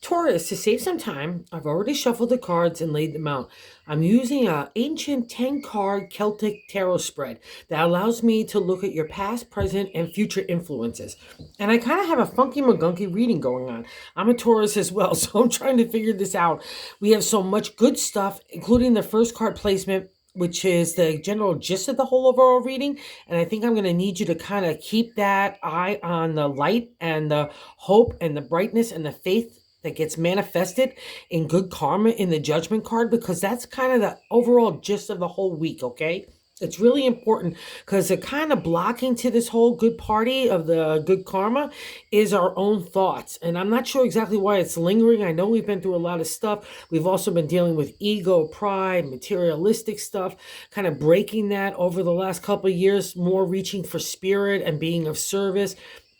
Taurus, to save some time, I've already shuffled the cards and laid them out. I'm using an ancient 10 card Celtic tarot spread that allows me to look at your past, present, and future influences. And I kind of have a funky McGunky reading going on. I'm a Taurus as well, so I'm trying to figure this out. We have so much good stuff, including the first card placement, which is the general gist of the whole overall reading. And I think I'm going to need you to kind of keep that eye on the light and the hope and the brightness and the faith that gets manifested in good karma in the judgment card, because that's kind of the overall gist of the whole week, okay? It's really important because the kind of blocking to this whole good party of the good karma is our own thoughts. And I'm not sure exactly why it's lingering. I know we've been through a lot of stuff. We've also been dealing with ego, pride, materialistic stuff, kind of breaking that over the last couple of years, more reaching for spirit and being of service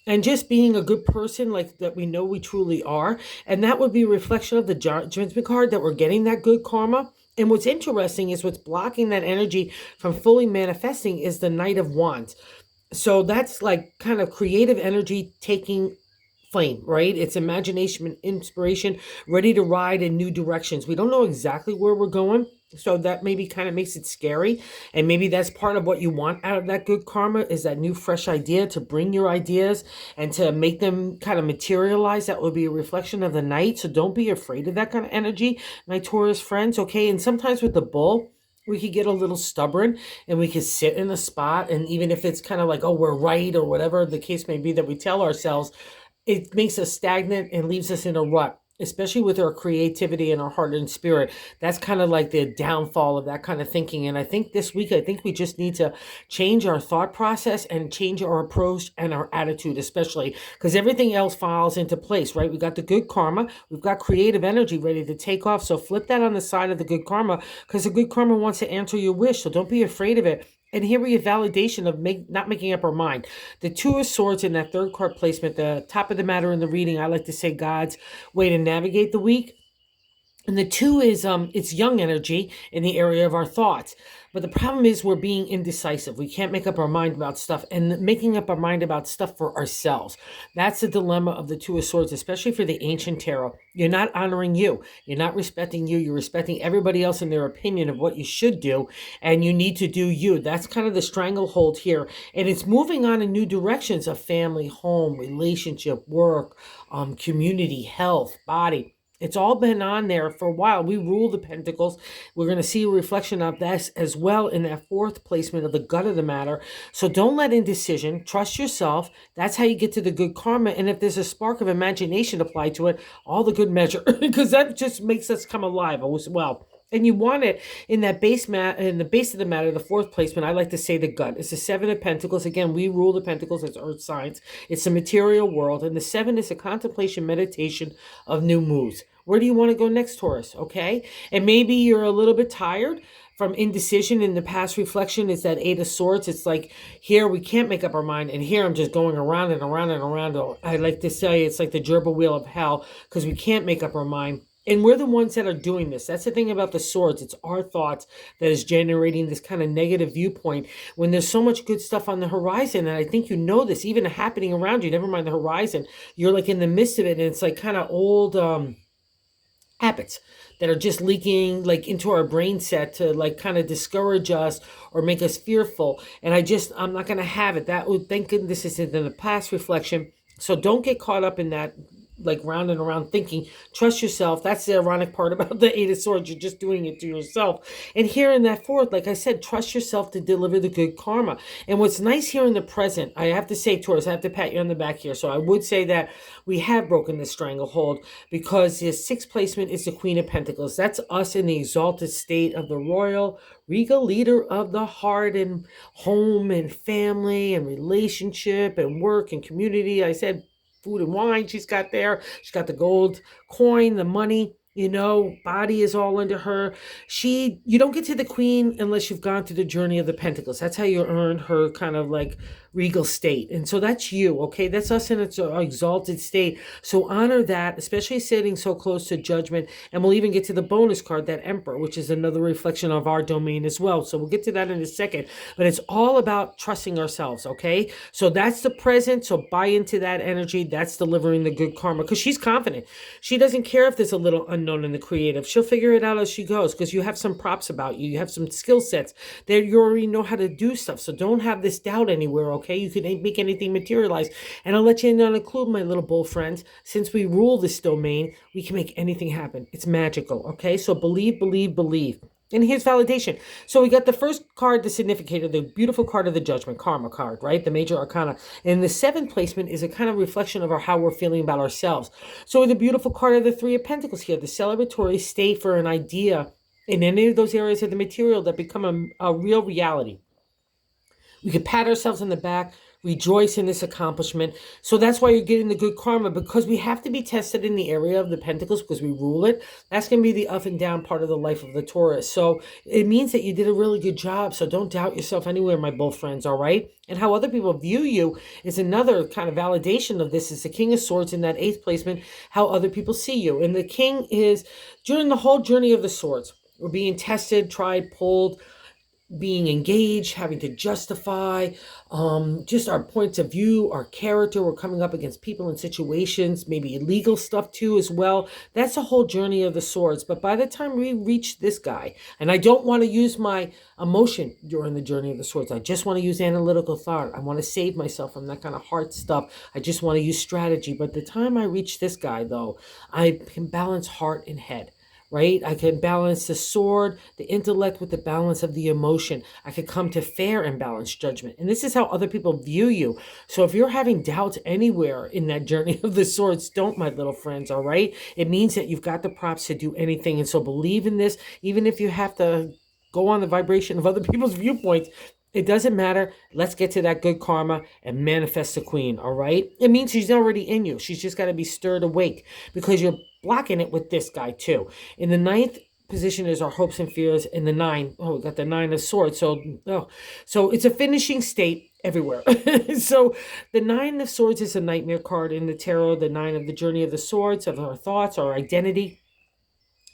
and just being a good person like that we know we truly are. And that would be a reflection of the judgment card, that we're getting that good karma. And what's interesting is what's blocking that energy from fully manifesting is the Knight of Wands. So that's like kind of creative energy taking flame, right? It's imagination and inspiration, ready to ride in new directions. We don't know exactly where we're going, so that maybe kind of makes it scary. And maybe that's part of what you want out of that good karma, is that new fresh idea to bring your ideas and to make them kind of materialize. That would be a reflection of the night. So don't be afraid of that kind of energy, my Taurus friends, okay? And sometimes with the bull, we could get a little stubborn and we could sit in a spot, and even if it's kind of like, oh, we're right, or whatever the case may be that we tell ourselves, it makes us stagnant and leaves us in a rut, especially with our creativity and our heart and spirit. That's kind of like the downfall of that kind of thinking. And I think this week, I think we just need to change our thought process and change our approach and our attitude, especially because everything else falls into place, right? We got the good karma, we've got creative energy ready to take off. So flip that on the side of the good karma, because the good karma wants to answer your wish. So don't be afraid of it. And here we have validation of not making up our mind. The Two of Swords in that third card placement, the top of the matter in the reading, I like to say God's way to navigate the week. And the two is it's young energy in the area of our thoughts. But the problem is we're being indecisive. We can't make up our mind about stuff, and making up our mind about stuff for ourselves. That's the dilemma of the Two of Swords, especially for the ancient tarot. You're not honoring you. You're not respecting you. You're respecting everybody else in their opinion of what you should do, and you need to do you. That's kind of the stranglehold here. And it's moving on in new directions of family, home, relationship, work, community, health, body. It's all been on there for a while. We rule the pentacles. We're going to see a reflection of this as well in that fourth placement of the gut of the matter. So don't let indecision. Trust yourself. That's how you get to the good karma. And if there's a spark of imagination applied to it, all the good measure, because that just makes us come alive as well. And you want it in that in the base of the matter, the fourth placement. I like to say the gut. It's the Seven of Pentacles. Again, we rule the Pentacles as earth signs. It's the material world. And the seven is a contemplation, meditation of new moves. Where do you want to go next, Taurus? Okay. And maybe you're a little bit tired from indecision. In the past reflection, it's that Eight of Swords. It's like here we can't make up our mind, and here I'm just going around and around and around. I like to say it's like the gerbil wheel of hell, because we can't make up our mind. And we're the ones that are doing this. That's the thing about the swords. It's our thoughts that is generating this kind of negative viewpoint when there's so much good stuff on the horizon. And I think you know this, even happening around you, never mind the horizon. You're like in the midst of it, and it's like kind of old habits that are just leaking like into our brain set to like kind of discourage us or make us fearful. And I'm not going to have it. That would, thank goodness this is in the past reflection. So don't get caught up in that like round and around thinking. Trust yourself. That's the ironic part about the Eight of Swords. You're just doing it to yourself. And here in that fourth, like I said, trust yourself to deliver the good karma. And what's nice here in the present, I have to say, Taurus, I have to pat you on the back here. So I would say that we have broken the stranglehold, because the sixth placement is the Queen of Pentacles. That's us in the exalted state of the royal regal leader of the heart and home and family and relationship and work and community. I said food and wine she's got there. She's got the gold coin, the money, body is all under her. You don't get to the queen unless you've gone through the journey of the pentacles. That's how you earn her kind of like regal state. And so that's you, okay? That's us in its exalted state. So honor that, especially sitting so close to judgment. And we'll even get to the bonus card, that Emperor, which is another reflection of our domain as well. So we'll get to that in a second. But it's all about trusting ourselves, okay? So that's the present. So buy into that energy. That's delivering the good karma, because she's confident. She doesn't care if there's a little unknown in the creative. She'll figure it out as she goes, because you have some props about you. You have some skill sets that you already know how to do stuff. So don't have this doubt anywhere, okay? You can make anything materialize. And I'll let you in on a clue, my little bull friends. Since we rule this domain, we can make anything happen. It's magical, okay? So believe, believe, believe. And here's validation. So we got the first card, the significator, the beautiful card of the judgment, karma card, right? The major arcana. And the seventh placement is a kind of reflection of how we're feeling about ourselves. So the beautiful card of the Three of Pentacles here, the celebratory state for an idea in any of those areas of the material that become a real reality. We could pat ourselves on the back, rejoice in this accomplishment. So that's why you're getting the good karma, because we have to be tested in the area of the Pentacles because we rule it. That's going to be the up and down part of the life of the Taurus. So it means that you did a really good job. So don't doubt yourself anywhere, my bull friends, all right? And how other people view you is another kind of validation of this. Is the King of Swords in that eighth placement, how other people see you. And the King is, during the whole journey of the swords, we're being tested, tried, pulled, being engaged, having to justify just our points of view, our character. We're coming up against people and situations, maybe illegal stuff too as well. That's the whole journey of the swords. But by the time we reach this guy, and I don't want to use my emotion during the journey of the swords, I just want to use analytical thought. I want to save myself from that kind of hard stuff. I just want to use strategy. But the time I reach this guy, though, I can balance heart and head. Right? I can balance the sword, the intellect with the balance of the emotion. I could come to fair and balanced judgment. And this is how other people view you. So if you're having doubts anywhere in that journey of the swords, don't, my little friends, all right? It means that you've got the props to do anything. And so believe in this, even if you have to go on the vibration of other people's viewpoints. It doesn't matter. Let's get to that good karma and manifest the queen, all right? It means she's already in you. She's just got to be stirred awake, because you're blocking it with this guy too. In the ninth position is our hopes and fears. In the nine, we got the Nine of Swords. So it's a finishing state everywhere. So the Nine of Swords is a nightmare card in the tarot. The Nine of the journey of the swords, of our thoughts, our identity.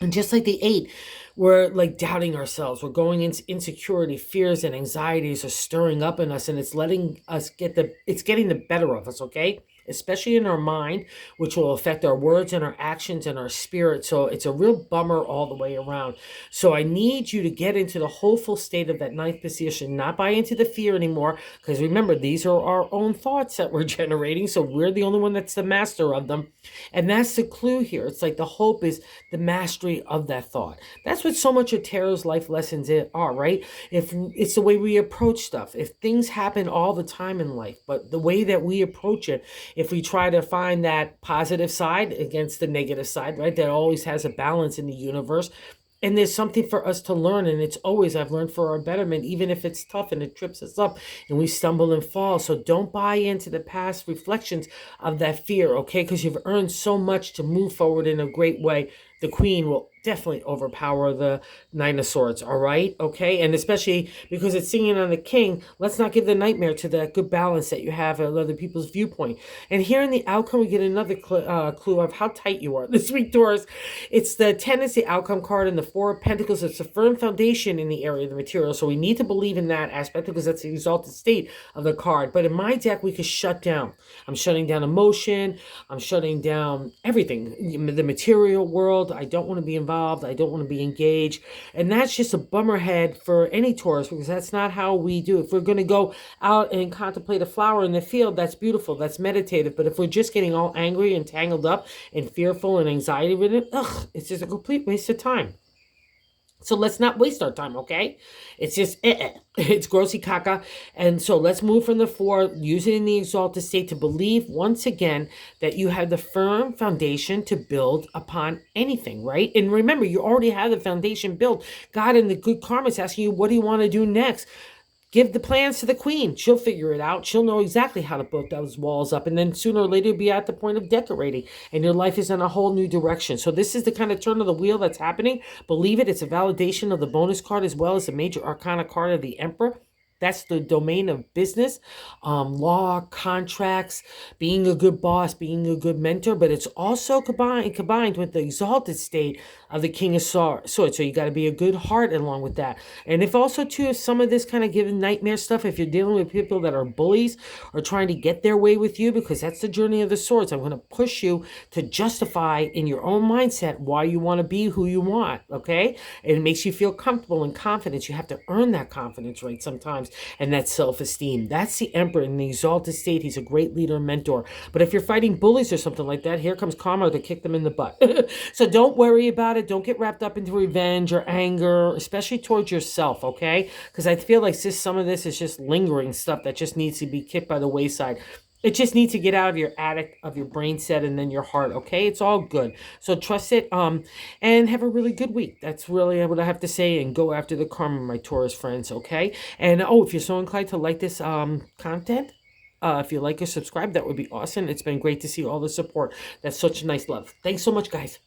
And just like the eight, we're like doubting ourselves. We're going into insecurity, fears, and anxieties are stirring up in us, and it's letting us it's getting the better of us, okay? Especially in our mind, which will affect our words and our actions and our spirit. So it's a real bummer all the way around. So I need you to get into the hopeful state of that ninth position, not buy into the fear anymore, because remember, these are our own thoughts that we're generating. So we're the only one that's the master of them. And that's the clue here. It's like the hope is the mastery of that thought. That's what so much of tarot's life lessons are, right? If it's the way we approach stuff. If things happen all the time in life, but the way that we approach it, if we try to find that positive side against the negative side, right? That always has a balance in the universe. And there's something for us to learn. And it's always, I've learned, for our betterment, even if it's tough and it trips us up and we stumble and fall. So don't buy into the past reflections of that fear, okay? Because you've earned so much to move forward in a great way. The queen will definitely overpower the Nine of Swords, all right? Okay? And especially because it's singing on the king, let's not give the nightmare to that good balance that you have of other people's viewpoint. And here in the outcome, we get another clue of how tight you are this week, Taurus. It's the 10 is the outcome card, and the Four of Pentacles. It's a firm foundation in the area of the material. So we need to believe in that aspect, because that's the exalted state of the card. But in my deck, we could shut down. I'm shutting down emotion. I'm shutting down everything. The material world. I don't want to be involved. I don't want to be engaged. And that's just a bummer head for any Taurus, because that's not how we do. If we're going to go out and contemplate a flower in the field, that's beautiful. That's meditative. But if we're just getting all angry and tangled up and fearful and anxiety ridden, it's just a complete waste of time. So let's not waste our time, okay? It's just, it's grossy caca. And so let's move from the four, use it in the exalted state to believe once again that you have the firm foundation to build upon anything, right? And remember, you already have the foundation built. God in the good karma is asking you, what do you want to do next? Give the plans to the queen. She'll figure it out. She'll know exactly how to put those walls up. And then sooner or later, you'll be at the point of decorating. And your life is in a whole new direction. So this is the kind of turn of the wheel that's happening. Believe it. It's a validation of the bonus card as well as the major arcana card of the Emperor. That's the domain of business, law, contracts, being a good boss, being a good mentor, but it's also combined with the exalted state of the King of Swords. So you got to be a good heart along with that. And if also too, if some of this kind of giving nightmare stuff, if you're dealing with people that are bullies or trying to get their way with you, because that's the journey of the swords. I'm going to push you to justify in your own mindset why you want to be who you want. Okay. And it makes you feel comfortable and confident. You have to earn that confidence, right? Sometimes, and that self-esteem. That's the emperor in the exalted state. He's a great leader and mentor. But if you're fighting bullies or something like that, here comes karma to kick them in the butt. So don't worry about it. Don't get wrapped up into revenge or anger, especially towards yourself, okay? Because I feel like some of this is just lingering stuff that just needs to be kicked by the wayside. It just needs to get out of your attic, of your brain set, and then your heart, okay? It's all good. So trust it, and have a really good week. That's really what I have to say, and go after the karma, my Taurus friends, okay? And, if you're so inclined to like this content, if you like or subscribe, that would be awesome. It's been great to see all the support. That's such nice love. Thanks so much, guys.